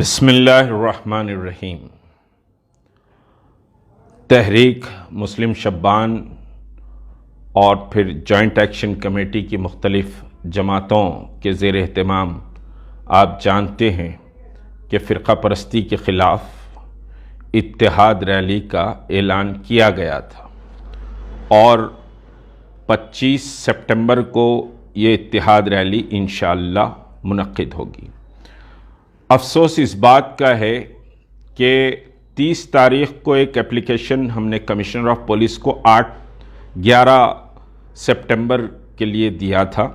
बिस्मिल्लाहिर्रहमानिर्रहीम। तहरीक मुस्लिम शब्बान और फिर जॉइंट एक्शन कमेटी की मुख्तलिफ़ जमातों के ज़ेर एहतमाम आप जानते हैं कि फ़िरक़ा परस्ती के ख़िलाफ़ इत्तेहाद रैली का ऐलान किया गया था और 25 सितंबर को ये इत्तेहाद रैली इंशाअल्लाह मुनक्किद होगी। अफसोस इस बात का है कि 30 तारीख़ को एक एप्लीकेशन हमने कमिश्नर ऑफ पुलिस को 8-11 सितंबर के लिए दिया था।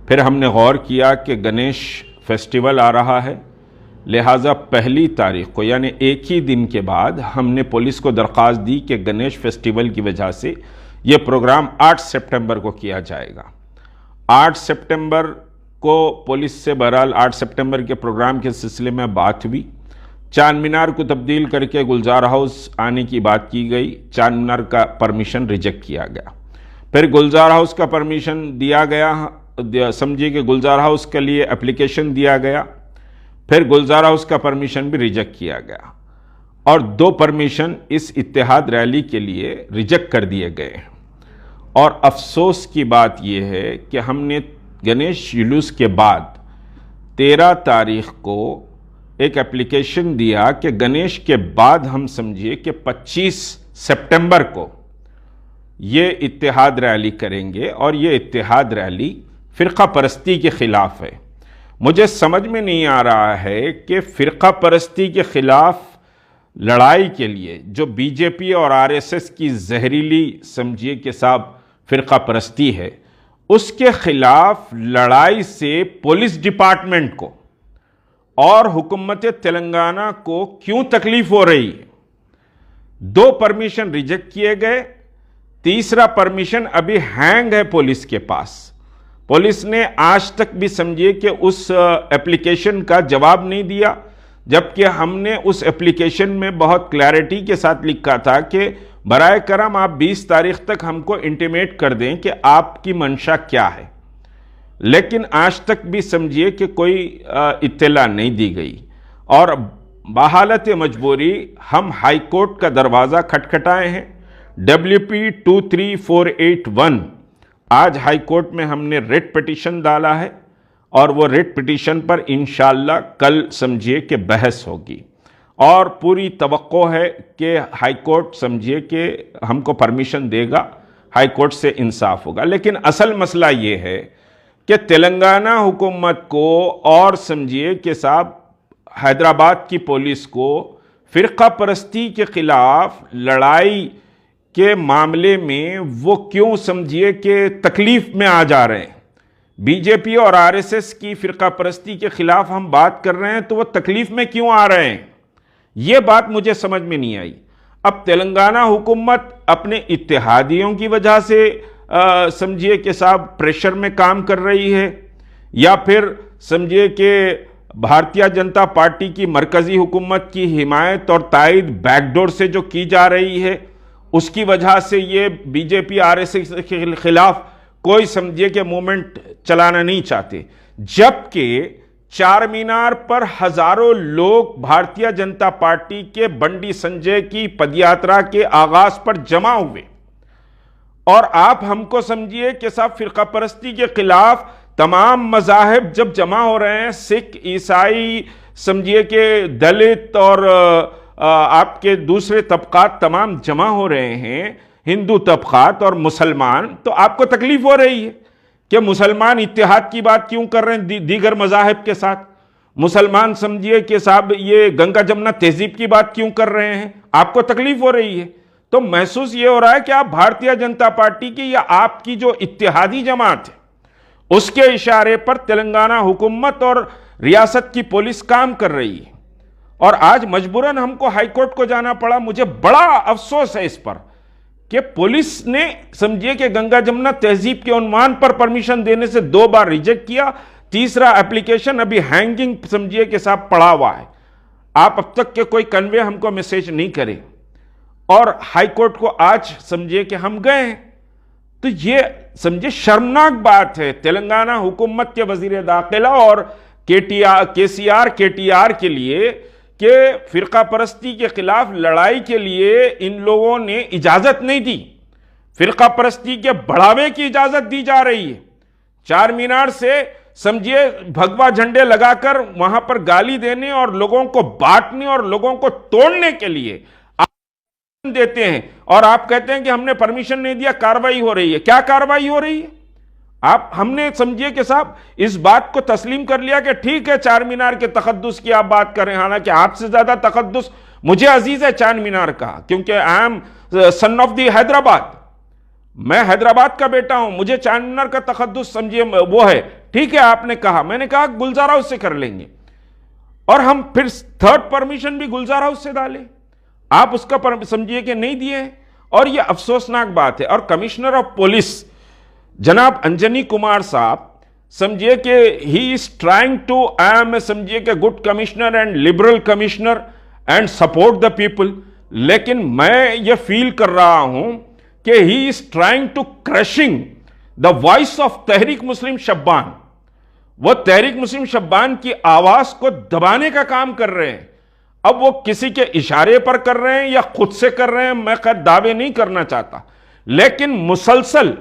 फिर हमने गौर किया कि गणेश फेस्टिवल आ रहा है, लिहाजा 1 तारीख़ को यानी एक ही दिन के बाद हमने पुलिस को दरख्वास्त दी कि गणेश फेस्टिवल की वजह से ये प्रोग्राम 8 सितंबर को किया जाएगा। 8 सितंबर को पुलिस से बहरहाल 8 सितंबर के प्रोग्राम के सिलसिले में बात हुई। चांद मीनार को तब्दील करके गुलजार हाउस आने की बात की गई। चांद मीनार का परमिशन रिजेक्ट किया गया। फिर गुलजार हाउस का परमिशन दिया गया, समझिए कि गुलजार हाउस के लिए एप्लीकेशन दिया गया। फिर गुलजार हाउस का परमिशन भी रिजेक्ट किया गया और 2 परमिशन इस इत्तेहाद रैली के लिए रिजेक्ट कर दिए गए। और अफसोस की बात यह है कि हमने गणेश जुलूस के बाद 13 तारीख़ को एक एप्लीकेशन दिया कि गणेश के बाद हम समझिए कि 25 सितंबर को ये इत्तेहाद रैली करेंगे और ये इत्तेहाद रैली फ़िरक़ा परस्ती के ख़िलाफ़ है। मुझे समझ में नहीं आ रहा है कि फ़िरक़ा परस्ती के ख़िलाफ़ लड़ाई के लिए जो बीजेपी और आरएसएस की जहरीली समझिए कि साहब फ़िरक़ा परस्ती है, उसके खिलाफ लड़ाई से पुलिस डिपार्टमेंट को और हुकूमत तेलंगाना को क्यों तकलीफ हो रही है। 2 परमिशन रिजेक्ट किए गए, तीसरा परमिशन अभी हैंग है पुलिस के पास। पुलिस ने आज तक भी समझिए कि उस एप्लीकेशन का जवाब नहीं दिया, जबकि हमने उस एप्लीकेशन में बहुत क्लैरिटी के साथ लिखा था कि बराए करम आप 20 तारीख़ तक हमको इंटीमेट कर दें कि आपकी मंशा क्या है। लेकिन आज तक भी समझिए कि कोई इत्तला नहीं दी गई और बहालत मजबूरी हम हाई कोर्ट का दरवाज़ा खटखटाए हैं। WP 23481 आज हाई कोर्ट में हमने रिट पिटीशन डाला है और वो रिट पिटीशन पर इंशाअल्लाह कल समझिए कि बहस होगी और पूरी तवक्को है कि हाई कोर्ट समझिए कि हमको परमिशन देगा, हाई कोर्ट से इंसाफ होगा। लेकिन असल मसला ये है कि तेलंगाना हुकूमत को और समझिए कि साहब हैदराबाद की पुलिस को फ़िरक़ा परस्ती के ख़िलाफ़ लड़ाई के मामले में वो क्यों समझिए कि तकलीफ़ में आ जा रहे हैं। बीजेपी और आरएसएस की फ़िरक़ा परस्ती के ख़िलाफ़ हम बात कर रहे हैं तो वो तकलीफ़ में क्यों आ रहे हैं, ये बात मुझे समझ में नहीं आई। अब तेलंगाना हुकूमत अपने इत्तेहादियों की वजह से समझिए कि साहब प्रेशर में काम कर रही है या फिर समझिए कि भारतीय जनता पार्टी की मरकज़ी हुकूमत की हिमायत और तायद बैकडोर से जो की जा रही है उसकी वजह से ये बीजेपी आरएसएस के खिलाफ कोई समझिए कि मूवमेंट चलाना नहीं चाहते। जबकि चार मीनार पर हजारों लोग भारतीय जनता पार्टी के बंडी संजय की पदयात्रा के आगाज पर जमा हुए और आप हमको समझिए कि साहब फ़िरक़ा परस्ती के खिलाफ तमाम मज़ाहिब जब जमा हो रहे हैं, सिख, ईसाई, समझिए कि दलित और आपके दूसरे तबकात तमाम जमा हो रहे हैं, हिंदू तबकात और मुसलमान, तो आपको तकलीफ हो रही है कि मुसलमान इत्तेहाद की बात क्यों कर रहे हैं दीगर मज़ाहिब के साथ। मुसलमान समझिए कि साहब ये गंगा जमुना तहजीब की बात क्यों कर रहे हैं, आपको तकलीफ हो रही है। तो महसूस ये हो रहा है कि आप भारतीय जनता पार्टी की या आपकी जो इत्तेहादी जमात है उसके इशारे पर तेलंगाना हुकूमत और रियासत की पुलिस काम कर रही है और आज मजबूरन हमको हाईकोर्ट को जाना पड़ा। मुझे बड़ा अफसोस है इस पर कि पुलिस ने समझिए कि गंगा जमुना तहजीब के उन्वान पर परमिशन देने से 2 बार रिजेक्ट किया, तीसरा एप्लीकेशन अभी हैंगिंग समझिए कि साहब पड़ा हुआ है। आप अब तक के कोई कन्वे हमको मैसेज नहीं करे और हाई कोर्ट को आज समझिए कि हम गए हैं। तो ये समझिए शर्मनाक बात है। तेलंगाना हुकूमत के वजीर दाखिला और केसीआर केटीआर के लिए कि फिरका परस्ती के खिलाफ लड़ाई के लिए इन लोगों ने इजाजत नहीं दी, फिरका परस्ती के बढ़ावे की इजाजत दी जा रही है। चार मीनार से समझिए भगवा झंडे लगाकर वहां पर गाली देने और लोगों को बांटने और लोगों को तोड़ने के लिए आप देते हैं और आप कहते हैं कि हमने परमिशन नहीं दिया, कार्रवाई हो रही है। क्या कार्रवाई हो रही है? हमने समझिए कि साहब इस बात को तस्लीम कर लिया कि ठीक है चार मीनार के तकद्दुस की आप बात कर रहे हैं, हालांकि आपसे ज्यादा तकद्दुस मुझे अजीज है चार मीनार का, क्योंकि I am son of the Hyderabad, मैं हैदराबाद का बेटा हूं, मुझे चार मीनार का तकद्दुस समझिए वो है। ठीक है, आपने कहा, मैंने कहा गुलजार हाउस से कर लेंगे और हम फिर थर्ड परमिशन भी गुलजार हाउस से डाले, आप उसका समझिए कि नहीं दिए और यह अफसोसनाक बात है। और कमिश्नर ऑफ पुलिस जनाब अंजनी कुमार साहब समझिए कि he is trying to, I am समझिए कि good commissioner and liberal commissioner and support the people, लेकिन मैं ये फील कर रहा हूं कि he is trying to crushing the voice of Tehreek Muslim Shabban. वो तहरीक मुस्लिम शब्बान की आवाज को दबाने का काम कर रहे हैं। अब वो किसी के इशारे पर कर रहे हैं या खुद से कर रहे हैं, मैं खैर दावे नहीं करना चाहता, लेकिन मुसलसल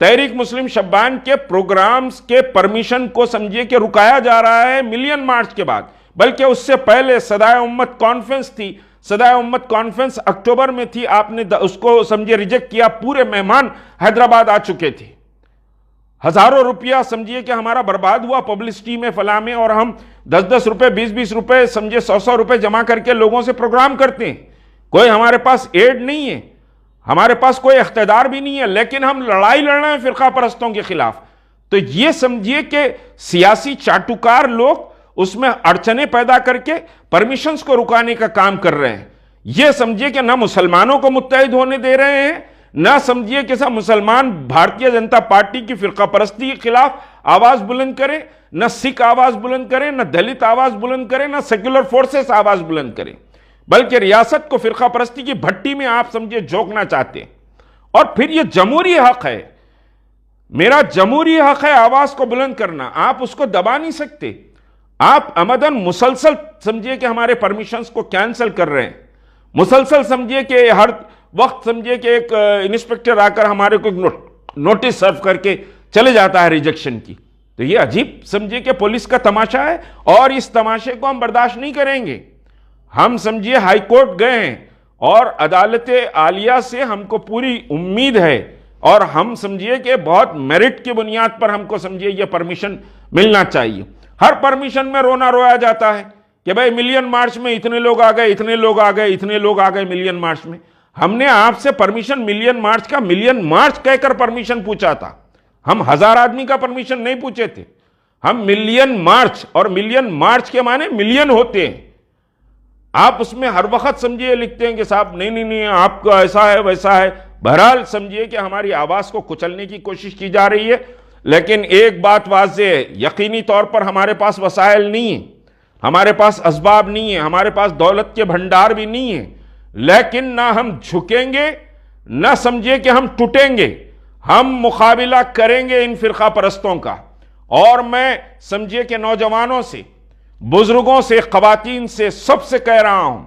तहरीक मुस्लिम शब्बान के प्रोग्राम्स के परमिशन को समझिए कि रुकाया जा रहा है मिलियन मार्च के बाद, बल्कि उससे पहले सदाए उम्मत कॉन्फ्रेंस थी, सदाए उम्मत कॉन्फ्रेंस अक्टूबर में थी, आपने उसको समझिए रिजेक्ट किया। पूरे मेहमान हैदराबाद आ चुके थे, हजारों रुपया समझिए कि हमारा बर्बाद हुआ पब्लिसिटी में, फला में, और हम 10-10 रुपए 20-20 रुपए समझिए 100-100 रुपए जमा करके लोगों से प्रोग्राम करते हैं। कोई हमारे पास एड नहीं है, हमारे पास कोई इख्तिदार भी नहीं है, लेकिन हम लड़ाई लड़ रहे हैं फिरका परस्तों के खिलाफ। तो ये समझिए कि सियासी चाटुकार लोग उसमें अड़चने पैदा करके परमिशंस को रुकाने का काम कर रहे हैं। ये समझिए कि ना मुसलमानों को मुत्तहिद होने दे रहे हैं, ना समझिए कि सब मुसलमान भारतीय जनता पार्टी की फिरका परस्ती के खिलाफ आवाज बुलंद करें, ना सिख आवाज बुलंद करें, ना दलित आवाज बुलंद करें, ना सेक्युलर फोर्सेस आवाज बुलंद करें, बल्कि रियासत को फिरका परस्ती की भट्टी में आप समझिए झोंकना चाहते हैं। और फिर यह जमहूरी हक है, मेरा जमहूरी हक है आवाज को बुलंद करना, आप उसको दबा नहीं सकते। आप अमदन मुसलसल समझिए कि हमारे परमिशंस को कैंसिल कर रहे हैं, मुसलसल समझिए कि हर वक्त समझिए कि एक इंस्पेक्टर आकर हमारे को नोटिस सर्व करके चले जाता है रिजेक्शन की। तो ये अजीब समझिए कि पुलिस का तमाशा है और इस तमाशे को हम बर्दाश्त नहीं करेंगे। हम समझिए हाई कोर्ट गए हैं और अदालत आलिया से हमको पूरी उम्मीद है और हम समझिए कि बहुत मेरिट की बुनियाद पर हमको समझिए ये परमिशन मिलना चाहिए। हर परमिशन में रोना रोया जाता है कि भाई मिलियन मार्च में इतने लोग आ गए, इतने लोग आ गए, इतने लोग आ गए मिलियन मार्च में। हमने आपसे परमिशन मिलियन मार्च का मिलियन मार्च कहकर परमिशन पूछा था, हम 1000 आदमी का परमिशन नहीं पूछे थे, हम मिलियन मार्च, और मिलियन मार्च के माने मिलियन होते हैं। आप उसमें हर वक्त समझिए लिखते हैं कि साहब नहीं नहीं नहीं आपका ऐसा है वैसा है। बहरहाल समझिए कि हमारी आवाज को कुचलने की कोशिश की जा रही है, लेकिन एक बात वाज़ेह है, यकीनी तौर पर हमारे पास वसाइल नहीं है, हमारे पास असबाब नहीं है, हमारे पास दौलत के भंडार भी नहीं है, लेकिन ना हम झुकेंगे ना समझिए कि हम टूटेंगे, हम मुकाबिला करेंगे इन फिरका परस्तों का। और मैं समझिए कि नौजवानों से, बुजुर्गों से, खवातीन से, सबसे कह रहा हूं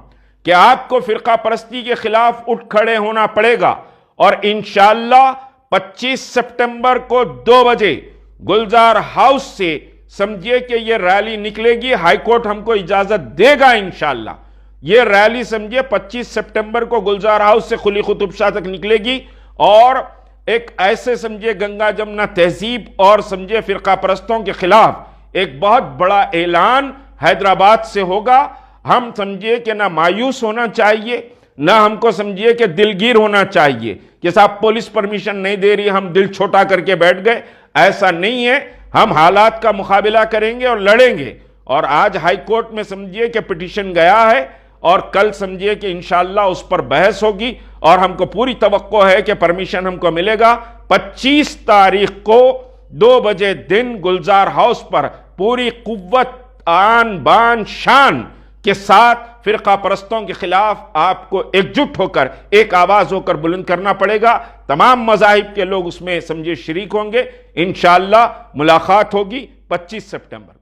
कि आपको फिरका परस्ती के खिलाफ उठ खड़े होना पड़ेगा और इंशाअल्लाह 25 सितंबर को 2 बजे गुलजार हाउस से समझिए कि यह रैली निकलेगी। हाईकोर्ट हमको इजाजत देगा इंशाअल्लाह। यह रैली समझिए 25 सितंबर को गुलजार हाउस से खुली कुतुब शाह तक निकलेगी और एक ऐसे समझिए गंगा जमुना तहजीब और समझिए फिरका परस्तों के खिलाफ एक बहुत बड़ा ऐलान हैदराबाद से होगा। हम समझिए कि ना मायूस होना चाहिए, ना हमको समझिए कि दिलगीर होना चाहिए कि साहब पुलिस परमिशन नहीं दे रही, हम दिल छोटा करके बैठ गए। ऐसा नहीं है, हम हालात का मुकाबला करेंगे और लड़ेंगे। और आज हाई कोर्ट में समझिए कि पिटीशन गया है और कल समझिए कि इंशाअल्लाह उस पर बहस होगी और हमको पूरी तवक्को है कि परमिशन हमको मिलेगा। 25 तारीख को 2 बजे दिन गुलजार हाउस पर पूरी कुव्वत, आन बान शान के साथ फिरका परस्तों के खिलाफ आपको एकजुट होकर एक आवाज होकर बुलंद करना पड़ेगा। तमाम मज़ाहिब के लोग उसमें समझिए शरीक होंगे। इंशाअल्लाह मुलाकात होगी 25 सितंबर।